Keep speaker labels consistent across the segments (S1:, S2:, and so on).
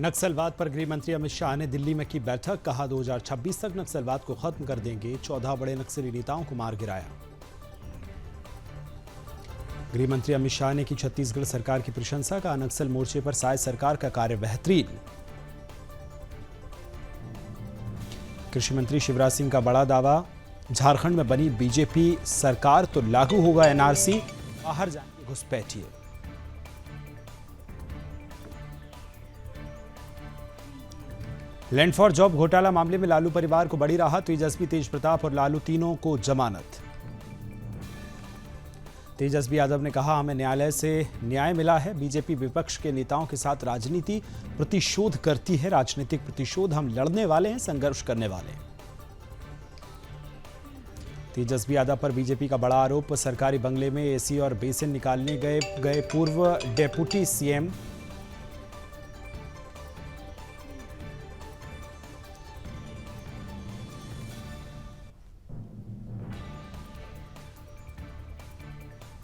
S1: नक्सलवाद पर गृह मंत्री अमित शाह ने दिल्ली में की बैठक। कहा 2026 तक नक्सलवाद को खत्म कर देंगे। 14 बड़े नक्सली नेताओं को मार गिराया। गृह मंत्री अमित शाह ने की छत्तीसगढ़ सरकार की प्रशंसा। कहा नक्सल मोर्चे पर साय सरकार का कार्य बेहतरीन। कृषि मंत्री शिवराज सिंह का बड़ा दावा। झारखंड में बनी बीजेपी सरकार तो लागू होगा एनआरसी, बाहर जाएंगे घुसपैठिए। लैंड फॉर जॉब घोटाला मामले में लालू परिवार को बड़ी राहत। तेजस्वी, तेज प्रताप और लालू तीनों को जमानत। तेजस्वी यादव ने कहा हमें न्यायालय से न्याय मिला है। बीजेपी विपक्ष के नेताओं के साथ राजनीति प्रतिशोध करती है। राजनीतिक प्रतिशोध हम लड़ने वाले हैं, संघर्ष करने वाले हैं। तेजस्वी यादव पर बीजेपी का बड़ा आरोप। सरकारी बंगले में एसी और बेसिन निकालने गए पूर्व डेप्यूटी सीएम।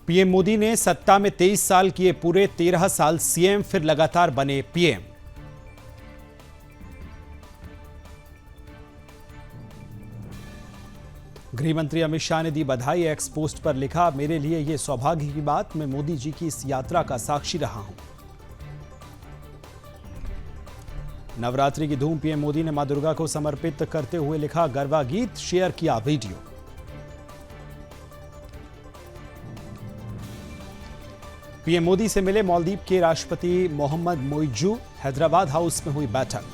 S1: पीएम मोदी ने सत्ता में 23 साल किए पूरे, 13 साल सीएम, फिर लगातार बने पीएम। गृह मंत्री अमित शाह ने दी बधाई। एक्स पोस्ट पर लिखा मेरे लिए यह सौभाग्य की बात, मैं मोदी जी की इस यात्रा का साक्षी रहा हूं। नवरात्रि की धूम। पीएम मोदी ने मां दुर्गा को समर्पित करते हुए लिखा गरबा गीत, शेयर किया वीडियो। पीएम मोदी से मिले मालदीव के राष्ट्रपति मोहम्मद मोइजू। हैदराबाद हाउस में हुई बैठक।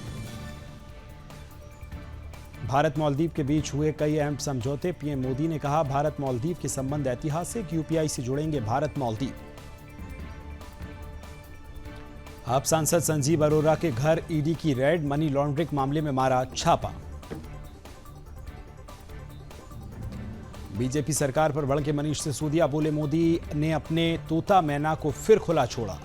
S1: भारत मालदीव के बीच हुए कई अहम समझौते। पीएम मोदी ने कहा भारत मालदीव के संबंध ऐतिहासिक, यूपीआई से जुड़ेंगे भारत मालदीव। आप सांसद संजीव अरोरा के घर ईडी की रेड। मनी लॉन्ड्रिंग मामले में मारा छापा। बीजेपी सरकार पर भड़के मनीष सिसोदिया। बोले मोदी ने अपने तोता मैना को फिर खुला छोड़ा।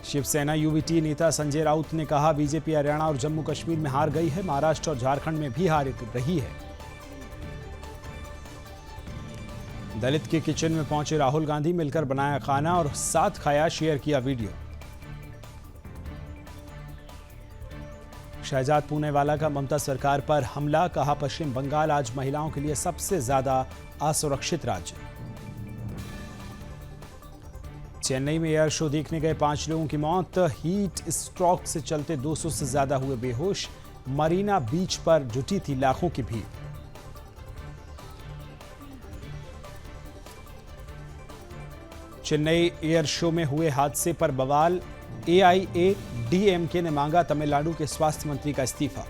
S1: शिवसेना यूवीटी नेता संजय राउत ने कहा बीजेपी हरियाणा और जम्मू कश्मीर में हार गई है, महाराष्ट्र और झारखंड में भी हार रही है। दलित के किचन में पहुंचे राहुल गांधी। मिलकर बनाया खाना और साथ खाया, शेयर किया वीडियो। शहजाद पूनेवाला का ममता सरकार पर हमला। कहा पश्चिम बंगाल आज महिलाओं के लिए सबसे ज्यादा असुरक्षित राज्य। चेन्नई में एयर शो देखने गए 5 लोगों की मौत। हीट स्ट्रोक से चलते 200 से ज्यादा हुए बेहोश। मरीना बीच पर जुटी थी लाखों की भीड़। चेन्नई एयर शो में हुए हादसे पर बवाल। एआईएडीएमके ने मांगा तमिलनाडु के स्वास्थ्य मंत्री का इस्तीफा।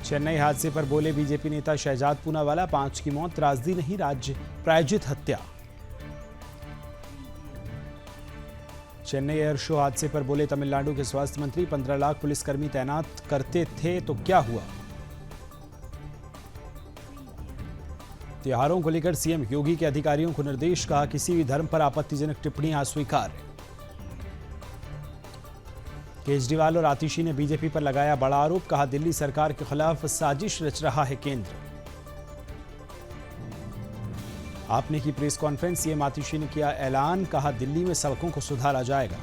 S1: चेन्नई हादसे पर बोले बीजेपी नेता शहजाद पूनावाला। 5 की मौत त्रासदी नहीं, राज्य प्रायोजित हत्या। चेन्नई एयर शो हादसे पर बोले तमिलनाडु के स्वास्थ्य मंत्री। 15 लाख पुलिसकर्मी तैनात करते थे तो क्या हुआ। त्योहारों को लेकर सीएम योगी के अधिकारियों को निर्देश। कहा किसी भी धर्म पर आपत्तिजनक टिप्पणियां अस्वीकार्य। केजरीवाल और आतिशी ने बीजेपी पर लगाया बड़ा आरोप। कहा दिल्ली सरकार के खिलाफ साजिश रच रहा है केंद्र। आपने की प्रेस कॉन्फ्रेंस। सीएम आतिशी ने किया ऐलान। कहा दिल्ली में सड़कों को सुधारा जाएगा।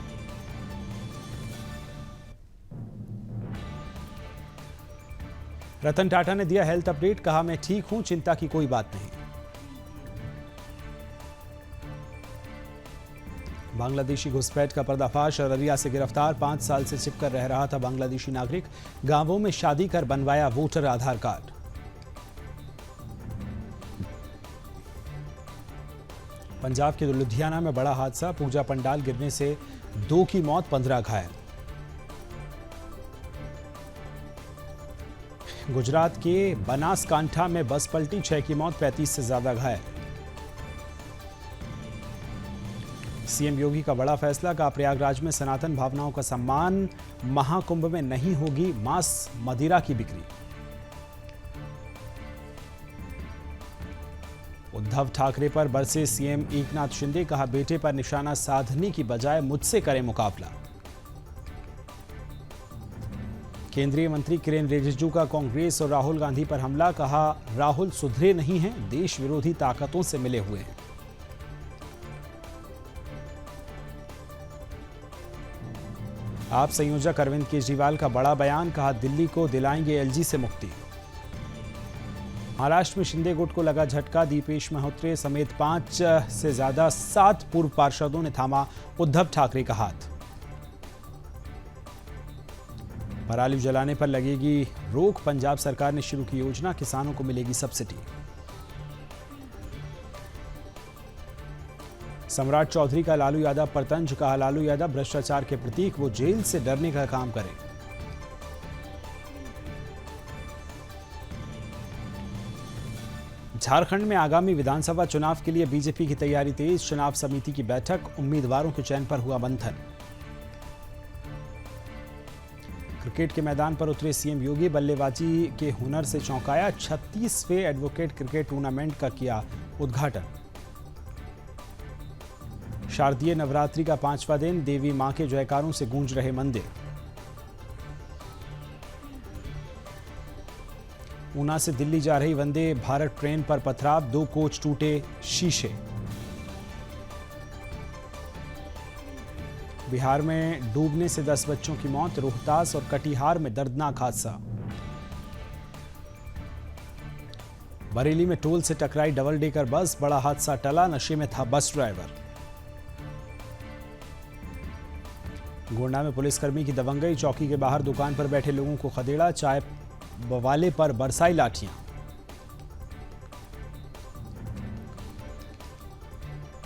S1: रतन टाटा ने दिया हेल्थ अपडेट। कहा मैं ठीक हूं, चिंता की कोई बात नहीं। बांग्लादेशी घुसपैठ का पर्दाफाश। अररिया से गिरफ्तार। 5 साल से छिपकर रह रहा था बांग्लादेशी नागरिक। गांवों में शादी कर बनवाया वोटर आधार कार्ड। पंजाब के लुधियाना में बड़ा हादसा। पूजा पंडाल गिरने से 2 की मौत, 15 घायल। गुजरात के बनासकांठा में बस पलटी। 6 की मौत, 35 से ज्यादा घायल। सीएम योगी का बड़ा फैसला। का प्रयागराज में सनातन भावनाओं का सम्मान। महाकुंभ में नहीं होगी मांस मदिरा की बिक्री। उद्धव ठाकरे पर बरसे सीएम एकनाथ शिंदे। कहा बेटे पर निशाना साधने की बजाय मुझसे करें मुकाबला। केंद्रीय मंत्री किरेन रिजिजू का कांग्रेस और राहुल गांधी पर हमला। कहा राहुल सुधरे नहीं हैं, देश विरोधी ताकतों से मिले हुए हैं। आप संयोजक अरविंद केजरीवाल का बड़ा बयान, कहा दिल्ली को दिलाएंगे एलजी से मुक्ति। महाराष्ट्र में शिंदे गुट को लगा झटका, दीपेश महोत्रे समेत 5 से ज्यादा 7 पूर्व पार्षदों ने थामा उद्धव ठाकरे का हाथ। पराली जलाने पर लगेगी रोक, पंजाब सरकार ने शुरू की योजना, किसानों को मिलेगी सब्सिडी। सम्राट चौधरी का लालू यादव पर तंज, कहा लालू यादव भ्रष्टाचार के प्रतीक, वो जेल से डरने का काम करें। झारखंड में आगामी विधानसभा चुनाव के लिए बीजेपी की तैयारी तेज, चुनाव समिति की बैठक, उम्मीदवारों के चयन पर हुआ मंथन। क्रिकेट के मैदान पर उतरे सीएम योगी, बल्लेबाजी के हुनर से चौंकाया, 36वें एडवोकेट क्रिकेट टूर्नामेंट का किया उद्घाटन। शारदीय नवरात्रि का 5वां दिन, देवी मां के जयकारों से गूंज रहे मंदिर। ऊना से दिल्ली जा रही वंदे भारत ट्रेन पर पथराव, 2 कोच टूटे शीशे। बिहार में डूबने से 10 बच्चों की मौत, रोहतास और कटिहार में दर्दनाक हादसा। बरेली में टोल से टकराई डबल डेकर बस, बड़ा हादसा टला, नशे में था बस ड्राइवर। गोंडा में पुलिसकर्मी की दबंगई, चौकी के बाहर दुकान पर बैठे लोगों को खदेड़ा, चाय वाले पर बरसाई लाठियां।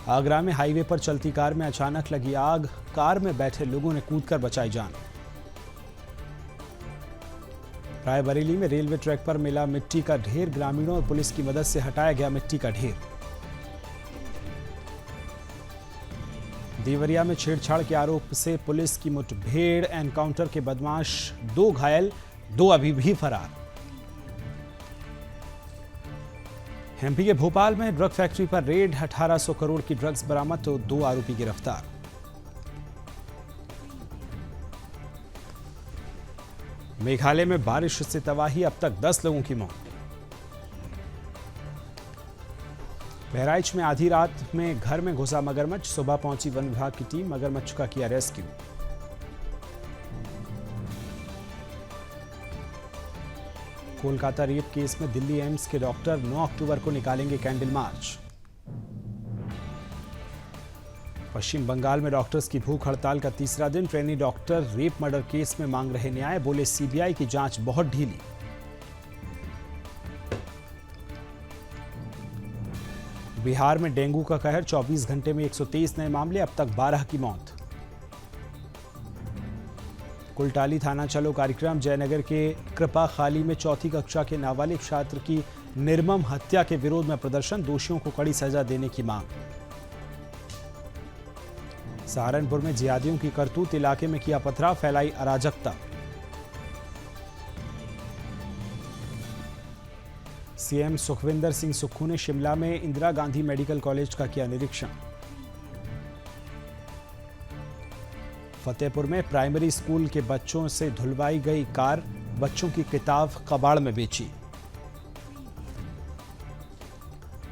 S1: आगरा में हाईवे पर चलती कार में अचानक लगी आग, कार में बैठे लोगों ने कूदकर बचाई जान। रायबरेली में रेलवे ट्रैक पर मिला मिट्टी का ढेर, ग्रामीणों और पुलिस की मदद से हटाया गया मिट्टी का ढेर। देवरिया में छेड़छाड़ के आरोप से पुलिस की मुठभेड़, एनकाउंटर के बदमाश 2 घायल, 2 अभी भी फरार। एमपी के भोपाल में ड्रग फैक्ट्री पर रेड, 1800 करोड़ की ड्रग्स बरामद, तो 2 आरोपी गिरफ्तार। मेघालय में बारिश से तबाही, अब तक 10 लोगों की मौत। बहराइच में आधी रात में घर में घुसा मगरमच्छ, सुबह पहुंची वन विभाग की टीम, मगरमच्छ का किया रेस्क्यू। कोलकाता रेप केस में दिल्ली एम्स के डॉक्टर 9 अक्टूबर को निकालेंगे कैंडल मार्च। पश्चिम बंगाल में डॉक्टर्स की भूख हड़ताल का 3रा दिन, trainee doctor rape murder case में मांग रहे न्याय, बोले सीबीआई की जांच बहुत ढीली। बिहार में डेंगू का कहर, 24 घंटे में 123 नए मामले, अब तक 12 की मौत। कुलटाली थाना चलो कार्यक्रम, जयनगर के कृपा खाली में 4वीं कक्षा के नाबालिग छात्र की निर्मम हत्या के विरोध में प्रदर्शन, दोषियों को कड़ी सजा देने की मांग। सहारनपुर में जिहादियों की करतूत, इलाके में किया पथराव, फैलाई अराजकता। सीएम सुखविंदर सिंह सुक्खू ने शिमला में इंदिरा गांधी मेडिकल कॉलेज का किया निरीक्षण। फतेहपुर में प्राइमरी स्कूल के बच्चों से धुलवाई गई कार, बच्चों की किताब कबाड़ में बेची।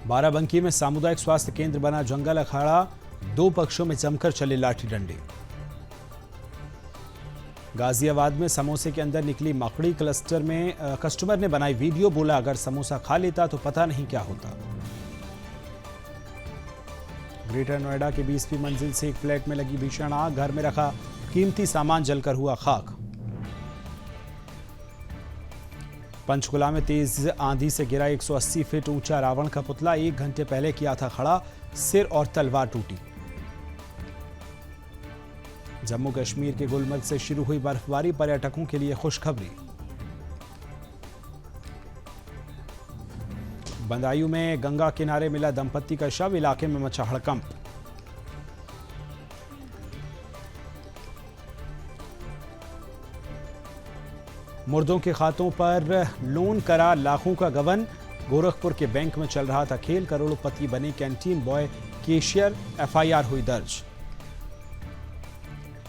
S1: बाराबंकी में सामुदायिक स्वास्थ्य केंद्र बना जंगल अखाड़ा, 2 पक्षों में जमकर चले लाठी डंडे। गाजियाबाद में समोसे के अंदर निकली मकड़ी, क्लस्टर में कस्टमर ने बनाई वीडियो, बोला अगर समोसा खा लेता तो पता नहीं क्या होता। ग्रेटर नोएडा के 20वीं मंजिल से एक फ्लैट में लगी भीषण आग, घर में रखा कीमती सामान जलकर हुआ खाक। पंचकुला में तेज आंधी से गिरा 180 फीट ऊंचा रावण का पुतला, 1 घंटे पहले किया था खड़ा, सिर और तलवार टूटी। जम्मू कश्मीर के गुलमर्ग से शुरू हुई बर्फबारी, पर्यटकों के लिए खुशखबरी। बंदायूं में गंगा किनारे मिला दंपत्ति का शव, इलाके में मचा हड़कंप। मुर्दों के खातों पर लोन करा लाखों का गबन, गोरखपुर के बैंक में चल रहा था खेल, करोड़पति बने कैंटीन बॉय कैशियर, एफआईआर हुई दर्ज।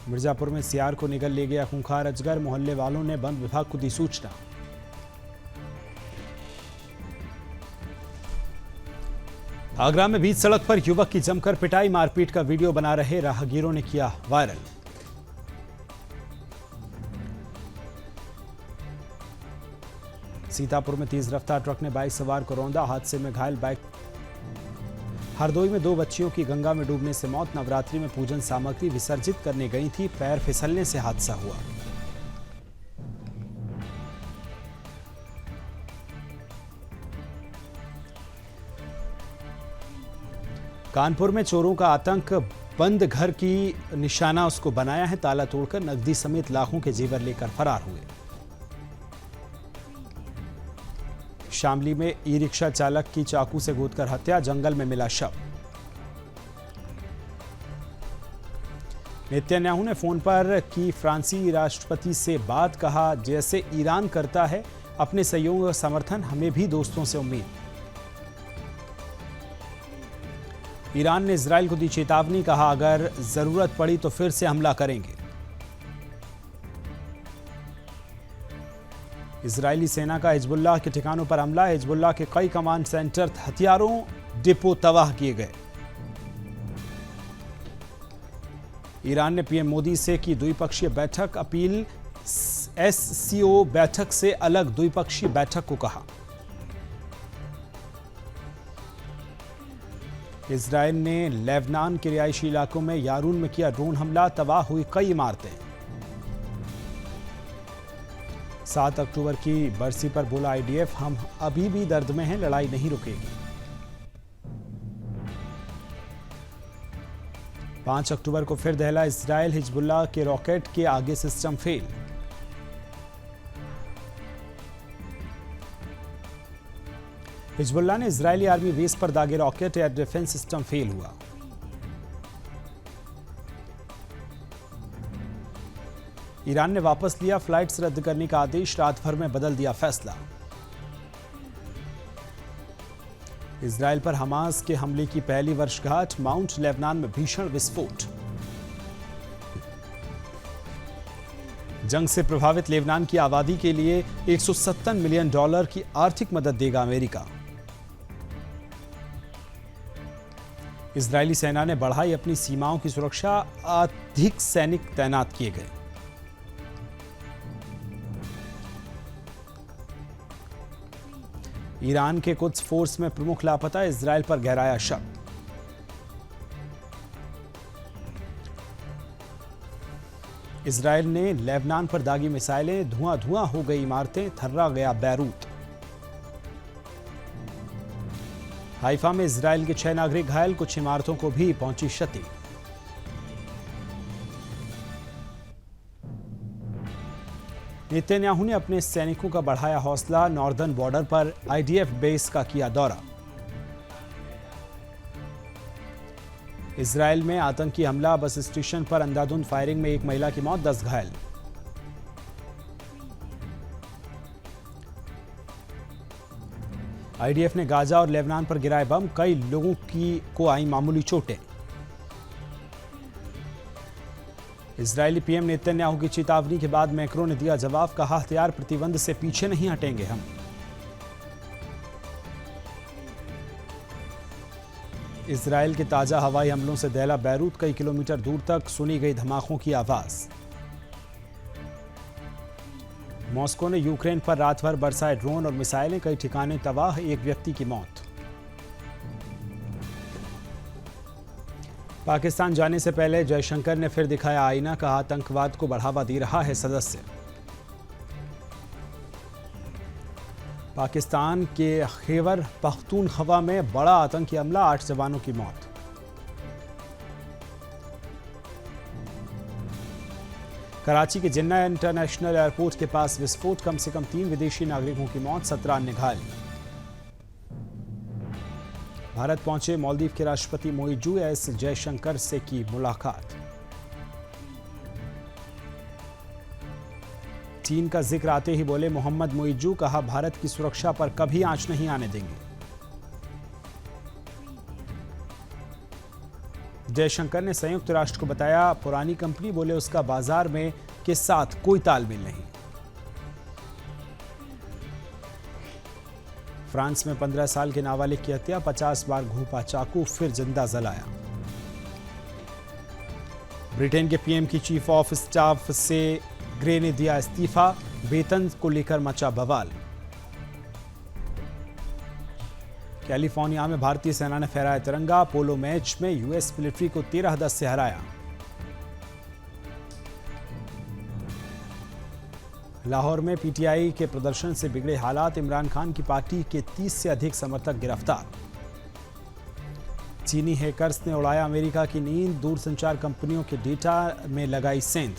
S1: मिर्जापुर में सियार को निगल ले गया खूंखार अजगर, मोहल्ले वालों ने वन विभाग को दी सूचना। आगरा में बीच सड़क पर युवक की जमकर पिटाई, मारपीट का वीडियो बना रहे राहगीरों ने किया वायरल। सीतापुर में तेज रफ्तार ट्रक ने बाइक सवार को रौंदा, हादसे में घायल बाइक। हरदोई में 2 बच्चियों की गंगा में डूबने से मौत, नवरात्रि में पूजन सामग्री विसर्जित करने गई थी, पैर फिसलने से हादसा हुआ। कानपुर में चोरों का आतंक, बंद घर की निशाना उसको बनाया है, ताला तोड़कर नकदी समेत लाखों के जेवर लेकर फरार हुए। शामली में ई रिक्शा चालक की चाकू से गोदकर हत्या, जंगल में मिला शव। नेतन्याहू ने फोन पर की फ्रांसीसी राष्ट्रपति से बात, कहा जैसे ईरान करता है अपने सहयोग का समर्थन, हमें भी दोस्तों से उम्मीद। ईरान ने इजराइल को दी चेतावनी, कहा अगर जरूरत पड़ी तो फिर से हमला करेंगे। इजरायली सेना का हिजबुल्लाह के ठिकानों पर हमला, हिजबुल्लाह के कई कमांड सेंटर, हथियारों डिपो तबाह किए गए। ईरान ने पीएम मोदी से की द्विपक्षीय बैठक, अपील, एससीओ बैठक से अलग द्विपक्षीय बैठक को कहा। इजरायल ने लेबनान के रिहायशी इलाकों में यारून में किया ड्रोन हमला, तबाह हुई कई इमारतें। 7 अक्टूबर की बरसी पर बोला आईडीएफ, हम अभी भी दर्द में हैं, लड़ाई नहीं रुकेगी। 5 अक्टूबर को फिर दहला इजरायल, हिजबुल्लाह के रॉकेट के आगे सिस्टम फेल। हिजबुल्लाह ने इजरायली आर्मी बेस पर दागे rocket, air defence system fail हुआ। ईरान ने वापस लिया फ्लाइट्स रद्द करने का आदेश, रात भर में बदल दिया फैसला। इजरायल पर हमास के हमले की पहली वर्षगांठ, माउंट लेबनान में भीषण विस्फोट। जंग से प्रभावित लेबनान की आबादी के लिए $170 मिलियन की आर्थिक मदद देगा अमेरिका। इजरायली सेना ने बढ़ाई अपनी सीमाओं की सुरक्षा, अधिक सैनिक तैनात किए गए। ईरान के कुछ फोर्स में प्रमुख लापता, इजरायल पर गहराया शक। इजरायल ने लेबनान पर दागी मिसाइलें, धुआं धुआं हो गई इमारतें, थर्रा गया बैरूत। हाइफा में इजरायल के 6 नागरिक घायल, कुछ इमारतों को भी पहुंची क्षति। नेतन्याहू ने अपने सैनिकों का बढ़ाया हौसला, नॉर्दर्न बॉर्डर पर आईडीएफ बेस का किया दौरा। इजरायल में आतंकी हमला, बस स्टेशन पर अंधाधुंध फायरिंग में 1 महिला की मौत, 10 घायल। आईडीएफ ने गाजा और लेबनान पर गिराए बम, कई लोगों को आई मामूली चोटें। इजरायली पीएम नेतन्याहू की चेतावनी के बाद मैक्रों ने दिया जवाब, कहा हथियार प्रतिबंध से पीछे नहीं हटेंगे हम। इजरायल के ताजा हवाई हमलों से दहला बैरूत, कई किलोमीटर दूर तक सुनी गई धमाकों की आवाज। मॉस्को ने यूक्रेन पर रात भर बरसाए ड्रोन और मिसाइलें, कई ठिकाने तबाह, 1 व्यक्ति की मौत। पाकिस्तान जाने से पहले जयशंकर ने फिर दिखाया आईना, कहा आतंकवाद को बढ़ावा दे रहा है सदस्य। पाकिस्तान के खैबर पख्तूनख्वा में बड़ा आतंकी हमला, 8 जवानों की मौत। कराची के जिन्ना इंटरनेशनल एयरपोर्ट के पास विस्फोट, कम से कम 3 विदेशी नागरिकों की मौत, 17 अन्य घायल। भारत पहुंचे मालदीव के राष्ट्रपति मोइजू, एस जयशंकर से की मुलाकात। चीन का जिक्र आते ही बोले मोहम्मद मोइजू, कहा भारत की सुरक्षा पर कभी आंच नहीं आने देंगे। जयशंकर ने संयुक्त राष्ट्र को बताया पुरानी कंपनी, बोले उसका बाजार में के साथ कोई तालमेल नहीं। फ्रांस में 15 साल के नाबालिग की हत्या, 50 बार घोंपा चाकू, फिर जिंदा जलाया। ब्रिटेन के पीएम की चीफ ऑफ स्टाफ से ग्रे ने दिया इस्तीफा, वेतन को लेकर मचा बवाल। कैलिफोर्निया में भारतीय सेना ने फहराया तिरंगा। पोलो मैच में यूएस मिलिट्री को 13-10 से हराया। लाहौर में पीटीआई के प्रदर्शन से बिगड़े हालात। इमरान खान की पार्टी के 30 से अधिक समर्थक गिरफ्तार। चीनी हैकर्स ने उड़ाया अमेरिका की नींद। दूरसंचार कंपनियों के डेटा में लगाई सेंध।